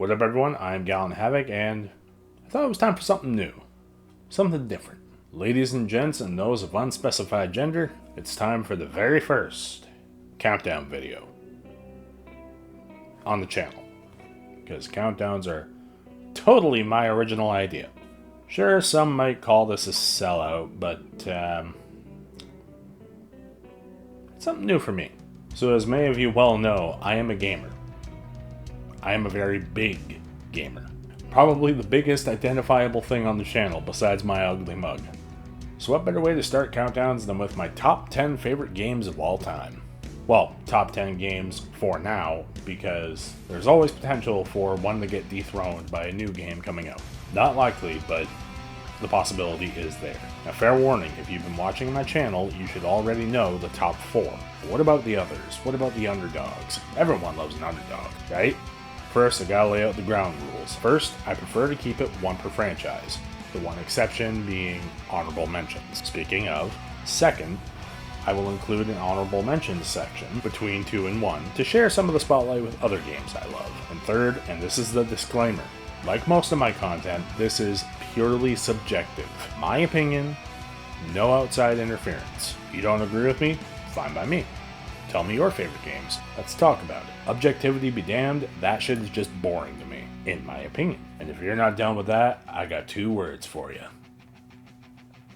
What up, everyone? I'm Havoc, and I thought it was time for something new. Something different. Ladies and gents and those of unspecified gender, it's time for the very first countdown video on the channel. Because countdowns are totally my original idea. Sure, some might call this a sellout, but it's something new for me. So as many of you well know, I am a gamer. I am a very big gamer. Probably the biggest identifiable thing on the channel besides my ugly mug. So what better way to start countdowns than with my top 10 favorite games of all time? Well, top 10 games for now, because there's always potential for one to get dethroned by a new game coming out. Not likely, but the possibility is there. Now, fair warning, if you've been watching my channel, you should already know the top 4. But what about the others? What about the underdogs? Everyone loves an underdog, right? First, I gotta lay out the ground rules. First, I prefer to keep it one per franchise, the one exception being honorable mentions. Speaking of, second, I will include an honorable mentions section between 2 and 1 to share some of the spotlight with other games I love. And third, and this is the disclaimer, like most of my content, this is purely subjective. My opinion, no outside interference. You don't agree with me? Fine by me. Tell me your favorite games. Let's talk about it. Objectivity be damned, that shit is just boring to me, in my opinion. And if you're not done with that, I got 2 words for you.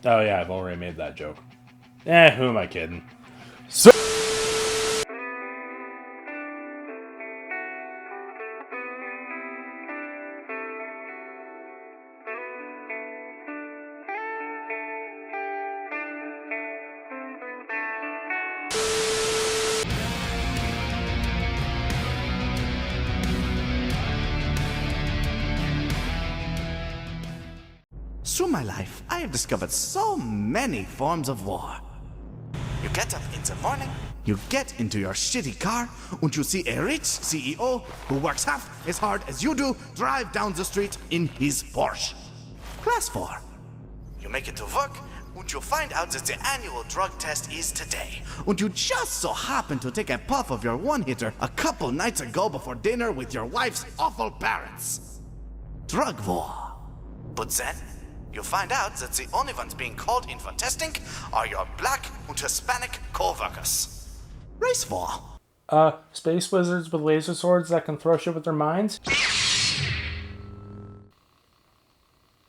Oh yeah, I've already made that joke. Who am I kidding? So through my life, I have discovered so many forms of war. You get up in the morning, you get into your shitty car, and you see a rich CEO who works half as hard as you do drive down the street in his Porsche. Class 4. You make it to work, and you find out that the annual drug test is today. And you just so happen to take a puff of your one-hitter a couple nights ago before dinner with your wife's awful parents. Drug war. But then, you find out that the only ones being called in for testing are your black and Hispanic co-workers. Race war. Space wizards with laser swords that can throw shit with their minds?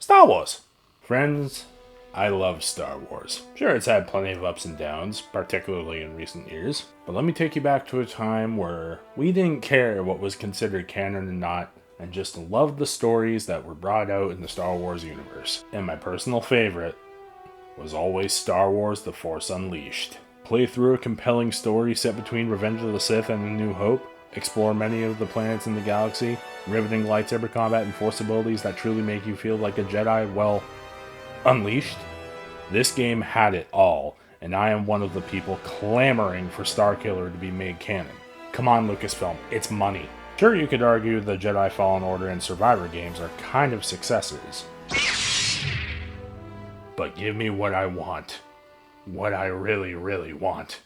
Star Wars. Friends, I love Star Wars. Sure, it's had plenty of ups and downs, particularly in recent years, but let me take you back to a time where we didn't care what was considered canon and not, and just loved the stories that were brought out in the Star Wars universe. And my personal favorite was always Star Wars The Force Unleashed. Play through a compelling story set between Revenge of the Sith and A New Hope, explore many of the planets in the galaxy, riveting lightsaber combat and force abilities that truly make you feel like a Jedi, well, unleashed. This game had it all, and I am one of the people clamoring for Starkiller to be made canon. Come on, Lucasfilm, it's money. Sure, you could argue the Jedi Fallen Order and Survivor games are kind of successors. But give me what I want. What I really, really want.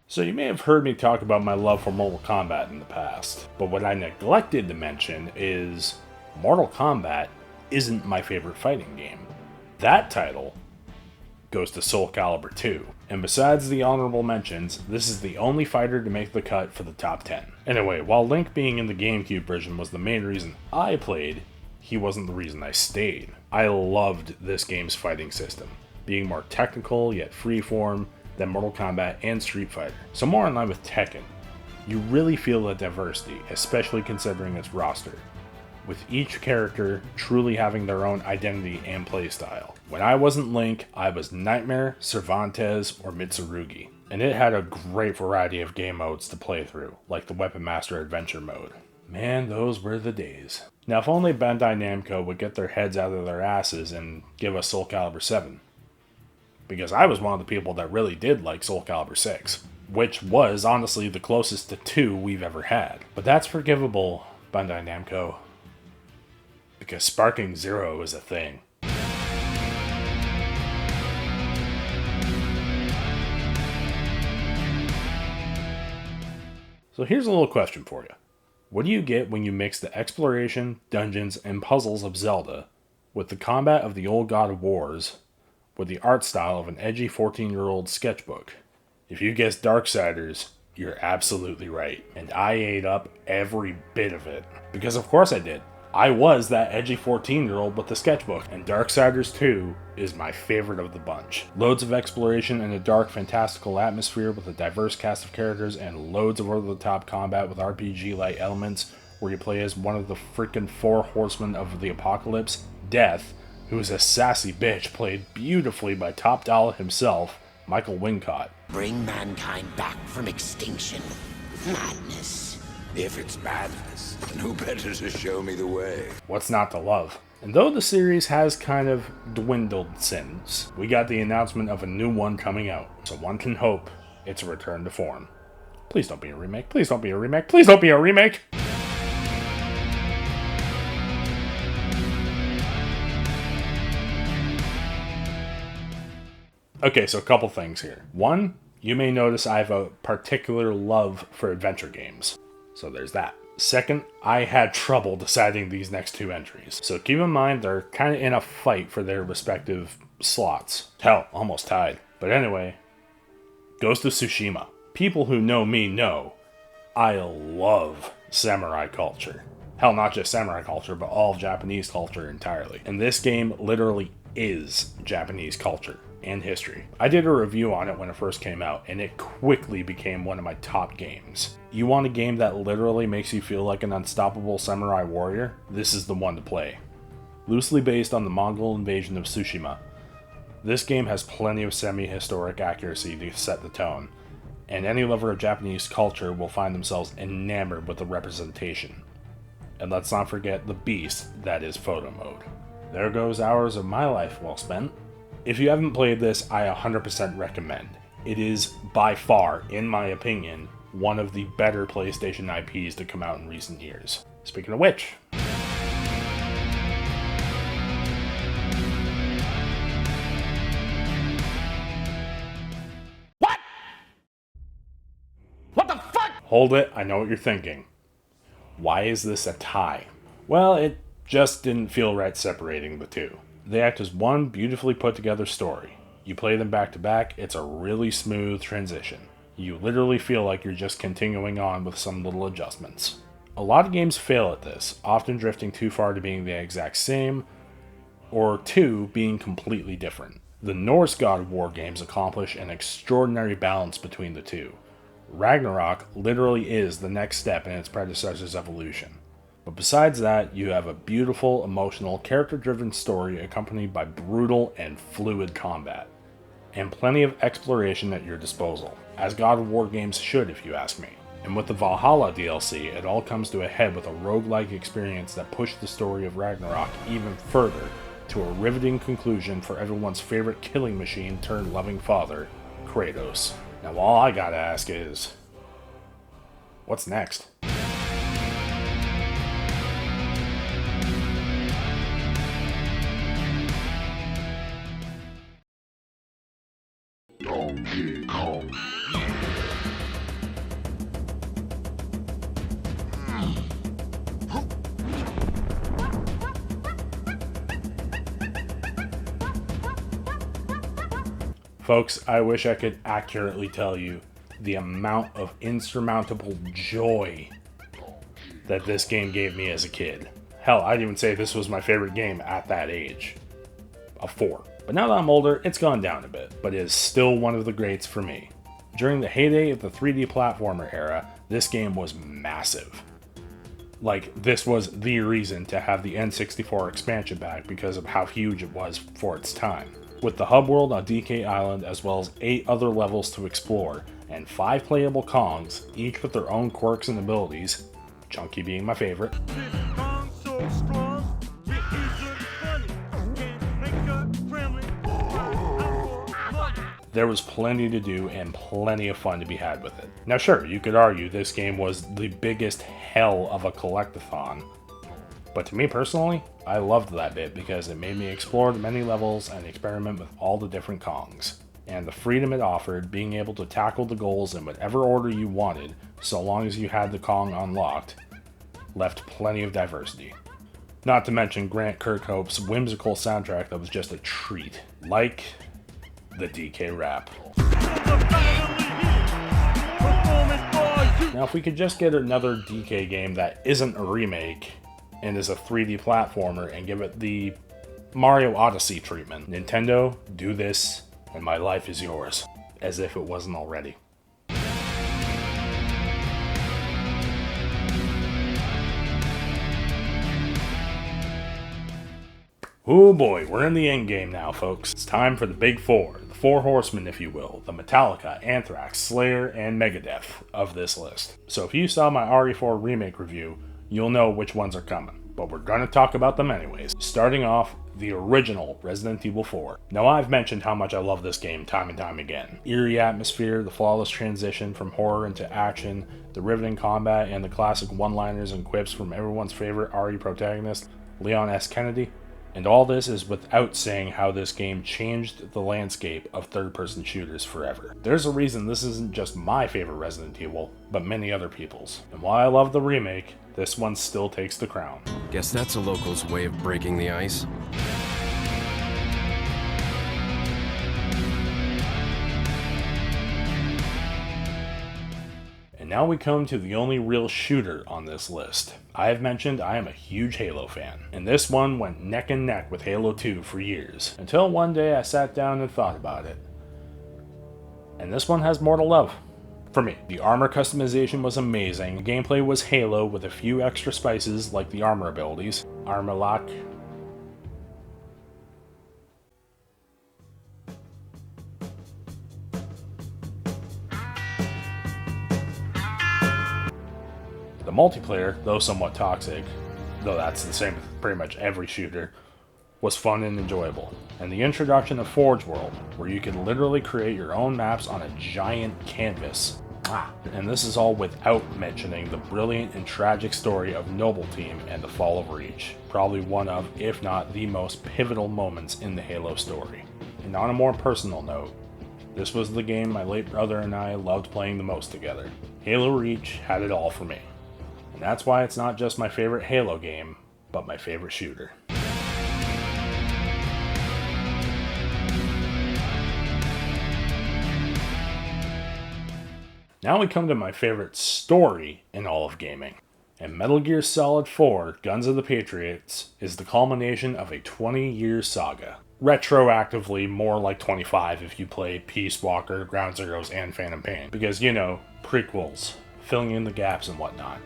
So you may have heard me talk about my love for Mortal Kombat in the past, but what I neglected to mention is Mortal Kombat isn't my favorite fighting game. That title goes to Soul Calibur 2. And besides the honorable mentions, this is the only fighter to make the cut for the top 10. Anyway, while Link being in the GameCube version was the main reason I played, he wasn't the reason I stayed. I loved this game's fighting system, being more technical yet freeform than Mortal Kombat and Street Fighter. So more in line with Tekken. You really feel the diversity, especially considering its roster, with each character truly having their own identity and playstyle. When I wasn't Link, I was Nightmare, Cervantes, or Mitsurugi. And it had a great variety of game modes to play through, like the Weapon Master Adventure mode. Man, those were the days. Now if only Bandai Namco would get their heads out of their asses and give us Soul Calibur 7. Because I was one of the people that really did like Soul Calibur 6, which was honestly the closest to 2 we've ever had. But that's forgivable, Bandai Namco, because Sparking Zero is a thing. So here's a little question for you. What do you get when you mix the exploration, dungeons, and puzzles of Zelda with the combat of the old God of Wars with the art style of an edgy 14-year-old sketchbook? If you guessed Darksiders, you're absolutely right. And I ate up every bit of it. Because of course I did. I was that edgy 14-year-old with the sketchbook, and Darksiders 2 is my favorite of the bunch. Loads of exploration in a dark, fantastical atmosphere with a diverse cast of characters and loads of over-the-top combat with RPG-like elements where you play as one of the freaking 4 horsemen of the apocalypse, Death, who is a sassy bitch played beautifully by Top Dollar himself, Michael Wincott. Bring mankind back from extinction. Madness. If it's madness, then who better to show me the way? What's not to love? And though the series has kind of dwindled since, we got the announcement of a new one coming out, so one can hope it's a return to form. Please don't be a remake. Please don't be a remake. Please don't be a remake! Okay, so a couple things here. One, you may notice I have a particular love for adventure games. So there's that. Second, I had trouble deciding these next 2 entries. So keep in mind they're kind of in a fight for their respective slots. Hell, almost tied. But anyway, Ghost of Tsushima. People who know me know I love samurai culture. Hell, not just samurai culture, but all of Japanese culture entirely. And this game literally is Japanese culture and history. I did a review on it when it first came out, and it quickly became one of my top games. You want a game that literally makes you feel like an unstoppable samurai warrior? This is the one to play. Loosely based on the Mongol invasion of Tsushima, this game has plenty of semi-historic accuracy to set the tone, and any lover of Japanese culture will find themselves enamored with the representation. And let's not forget the beast that is photo mode. There goes hours of my life well spent. If you haven't played this, I 100% recommend. It is, by far, in my opinion, one of the better PlayStation IPs to come out in recent years. Speaking of which... What? What the fuck? Hold it, I know what you're thinking. Why is this a tie? Well, it just didn't feel right separating the two. They act as one beautifully put together story. You play them back to back, it's a really smooth transition. You literally feel like you're just continuing on with some little adjustments. A lot of games fail at this, often drifting too far to being the exact same, or 2 being completely different. The Norse God of War games accomplish an extraordinary balance between the two. Ragnarok literally is the next step in its predecessor's evolution. But besides that, you have a beautiful, emotional, character-driven story accompanied by brutal and fluid combat, and plenty of exploration at your disposal, as God of War games should if you ask me. And with the Valhalla DLC, it all comes to a head with a roguelike experience that pushed the story of Ragnarok even further to a riveting conclusion for everyone's favorite killing machine turned loving father, Kratos. Now all I gotta ask is, what's next? Donkey Kong. Folks, I wish I could accurately tell you the amount of insurmountable joy that this game gave me as a kid. Hell, I'd even say this was my favorite game at that age, of 4. But now that I'm older, it's gone down a bit, but it is still one of the greats for me. During the heyday of the 3D platformer era, this game was massive. Like, this was the reason to have the N64 expansion pack because of how huge it was for its time. With the hub world on DK Island as well as 8 other levels to explore, and 5 playable Kongs, each with their own quirks and abilities, Chunky being my favorite. There was plenty to do and plenty of fun to be had with it. Now sure, you could argue this game was the biggest hell of a collectathon, but to me personally, I loved that bit because it made me explore the many levels and experiment with all the different Kongs. And the freedom it offered, being able to tackle the goals in whatever order you wanted, so long as you had the Kong unlocked, left plenty of diversity. Not to mention Grant Kirkhope's whimsical soundtrack that was just a treat, like the DK rap. Now if we could just get another DK game that isn't a remake and is a 3D platformer and give it the Mario Odyssey treatment. Nintendo, do this and my life is yours. As if it wasn't already. Oh boy, we're in the end game now, folks. It's time for the big four. The four horsemen, if you will. The Metallica, Anthrax, Slayer, and Megadeth of this list. So if you saw my RE4 remake review, you'll know which ones are coming. But we're gonna talk about them anyways. Starting off, the original Resident Evil 4. Now I've mentioned how much I love this game time and time again. Eerie atmosphere, the flawless transition from horror into action, the riveting combat, and the classic one-liners and quips from everyone's favorite RE protagonist, Leon S. Kennedy. And all this is without saying how this game changed the landscape of third-person shooters forever. There's a reason this isn't just my favorite Resident Evil, but many other people's. And while I love the remake, this one still takes the crown. Guess that's a local's way of breaking the ice. And now we come to the only real shooter on this list. I have mentioned I am a huge Halo fan, and this one went neck and neck with Halo 2 for years, until one day I sat down and thought about it. And this one has more to love. For me, the armor customization was amazing, the gameplay was Halo with a few extra spices like the armor abilities, armor lock, the multiplayer, though somewhat toxic, though that's the same with pretty much every shooter, was fun and enjoyable. And the introduction of Forge World, where you could literally create your own maps on a giant canvas. And this is all without mentioning the brilliant and tragic story of Noble Team and the fall of Reach. Probably one of, if not the most pivotal moments in the Halo story. And on a more personal note, this was the game my late brother and I loved playing the most together. Halo Reach had it all for me. And that's why it's not just my favorite Halo game, but my favorite shooter. Now we come to my favorite story in all of gaming. And Metal Gear Solid 4, Guns of the Patriots, is the culmination of a 20-year saga. Retroactively, more like 25 if you play Peace Walker, Ground Zeroes, and Phantom Pain. Because, you know, prequels, filling in the gaps and whatnot.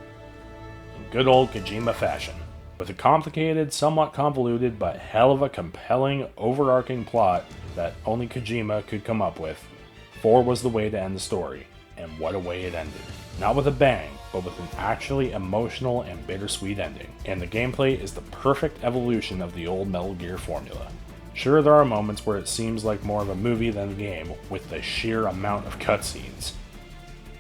In good old Kojima fashion. With a complicated, somewhat convoluted, but hell of a compelling, overarching plot that only Kojima could come up with, 4 was the way to end the story. And what a way it ended. Not with a bang, but with an actually emotional and bittersweet ending. And the gameplay is the perfect evolution of the old Metal Gear formula. Sure, there are moments where it seems like more of a movie than a game with the sheer amount of cutscenes.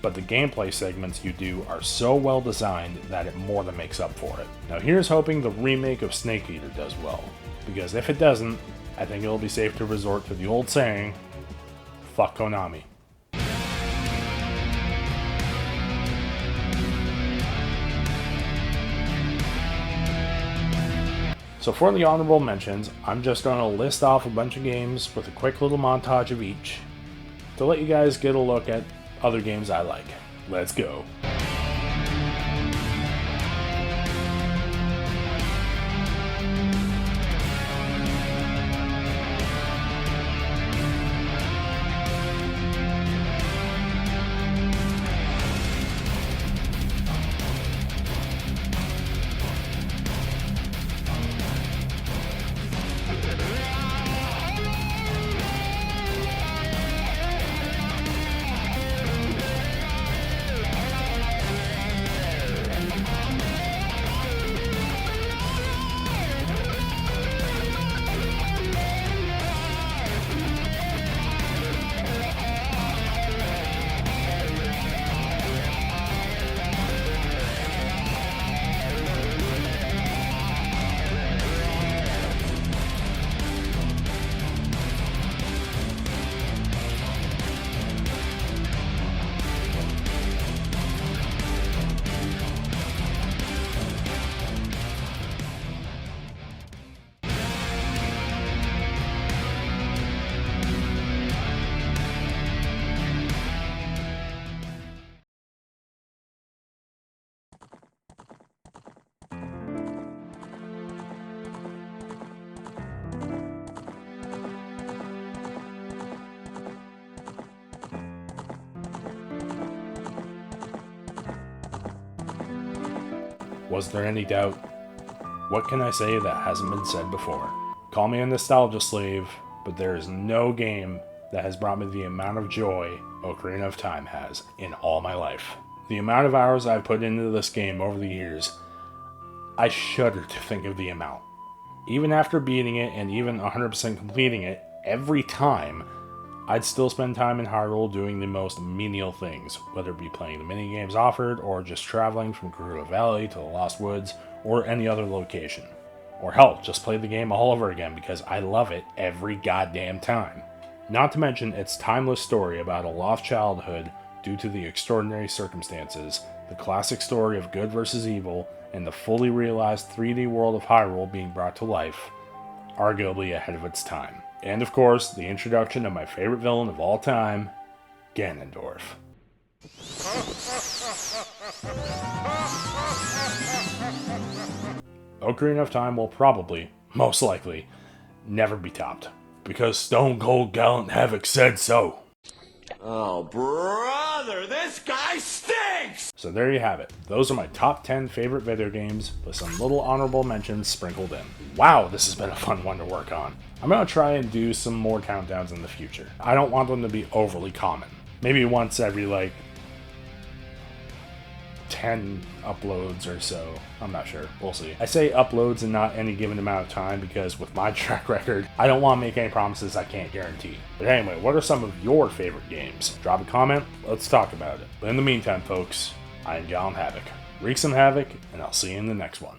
But the gameplay segments you do are so well designed that it more than makes up for it. Now here's hoping the remake of Snake Eater does well. Because if it doesn't, I think it'll be safe to resort to the old saying, fuck Konami. So for the honorable mentions, I'm just going to list off a bunch of games with a quick little montage of each to let you guys get a look at other games I like. Let's go. Was there any doubt? What can I say that hasn't been said before? Call me a nostalgia slave, but there is no game that has brought me the amount of joy Ocarina of Time has in all my life. The amount of hours I've put into this game over the years, I shudder to think of the amount. Even after beating it and even 100% completing it, every time, I'd still spend time in Hyrule doing the most menial things, whether it be playing the minigames offered, or just traveling from Gerudo Valley to the Lost Woods, or any other location. Or hell, just play the game all over again because I love it every goddamn time. Not to mention its timeless story about a lost childhood due to the extraordinary circumstances, the classic story of good versus evil, and the fully realized 3D world of Hyrule being brought to life, arguably ahead of its time. And of course, the introduction of my favorite villain of all time, Ganondorf. Ocarina of Time will probably, most likely, never be topped, because Stone Cold Gallant Havoc said so. Oh, brother, this guy stinks! So there you have it. Those are my top 10 favorite video games, with some little honorable mentions sprinkled in. Wow, this has been a fun one to work on. I'm going to try and do some more countdowns in the future. I don't want them to be overly common. Maybe once every, 10 uploads or so. I'm not sure. We'll see. I say uploads and not any given amount of time because with my track record, I don't want to make any promises I can't guarantee. But anyway, what are some of your favorite games? Drop a comment. Let's talk about it. But in the meantime, folks, I am Gallant Havoc. Wreak some havoc, and I'll see you in the next one.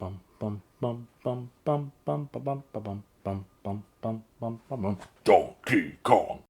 Bum bum bum bum bum bum bum bum bum bum bum bum bum bum bum. Donkey Kong.